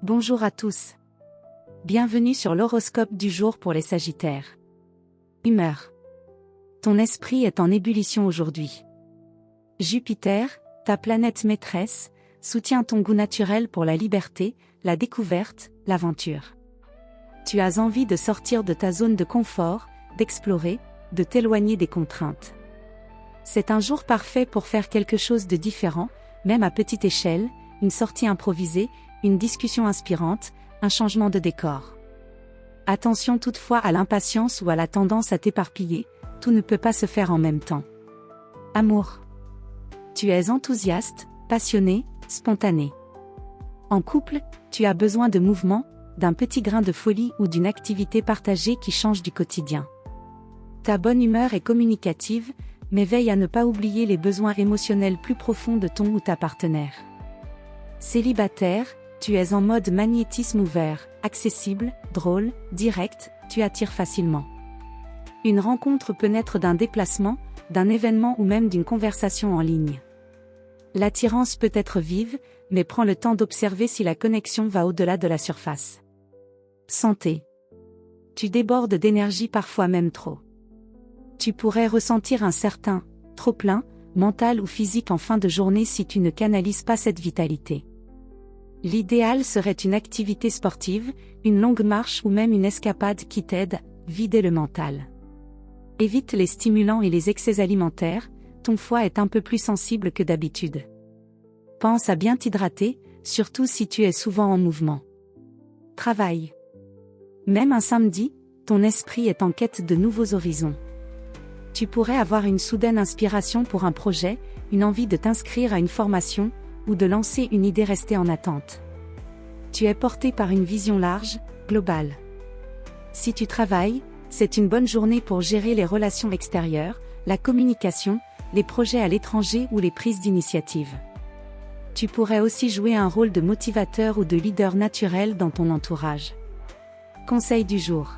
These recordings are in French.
Bonjour à tous. Bienvenue sur l'horoscope du jour pour les Sagittaires. Humeur. Ton esprit est en ébullition aujourd'hui. Jupiter, ta planète maîtresse, soutient ton goût naturel pour la liberté, la découverte, l'aventure. Tu as envie de sortir de ta zone de confort, d'explorer, de t'éloigner des contraintes. C'est un jour parfait pour faire quelque chose de différent, même à petite échelle, une sortie improvisée, une discussion inspirante, un changement de décor. Attention toutefois à l'impatience ou à la tendance à t'éparpiller, tout ne peut pas se faire en même temps. Amour. Tu es enthousiaste, passionné, spontané. En couple, tu as besoin de mouvement, d'un petit grain de folie ou d'une activité partagée qui change du quotidien. Ta bonne humeur est communicative, mais veille à ne pas oublier les besoins émotionnels plus profonds de ton ou ta partenaire. Célibataire, tu es en mode magnétisme ouvert, accessible, drôle, direct, tu attires facilement. Une rencontre peut naître d'un déplacement, d'un événement ou même d'une conversation en ligne. L'attirance peut être vive, mais prends le temps d'observer si la connexion va au-delà de la surface. Santé. Tu débordes d'énergie parfois même trop. Tu pourrais ressentir un certain trop-plein, mental ou physique en fin de journée si tu ne canalises pas cette vitalité. L'idéal serait une activité sportive, une longue marche ou même une escapade qui t'aide à vider le mental. Évite les stimulants et les excès alimentaires, ton foie est un peu plus sensible que d'habitude. Pense à bien t'hydrater, surtout si tu es souvent en mouvement. Travail. Même un samedi, ton esprit est en quête de nouveaux horizons. Tu pourrais avoir une soudaine inspiration pour un projet, une envie de t'inscrire à une formation, ou de lancer une idée restée en attente. Tu es porté par une vision large, globale. Si tu travailles, c'est une bonne journée pour gérer les relations extérieures, la communication, les projets à l'étranger ou les prises d'initiative. Tu pourrais aussi jouer un rôle de motivateur ou de leader naturel dans ton entourage. Conseil du jour.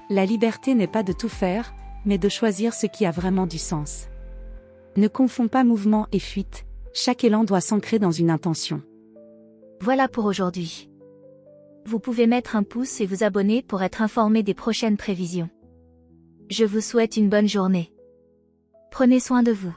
La liberté n'est pas de tout faire, mais de choisir ce qui a vraiment du sens. Ne confonds pas mouvement et fuite. Chaque élan doit s'ancrer dans une intention. Voilà pour aujourd'hui. Vous pouvez mettre un pouce et vous abonner pour être informé des prochaines prévisions. Je vous souhaite une bonne journée. Prenez soin de vous.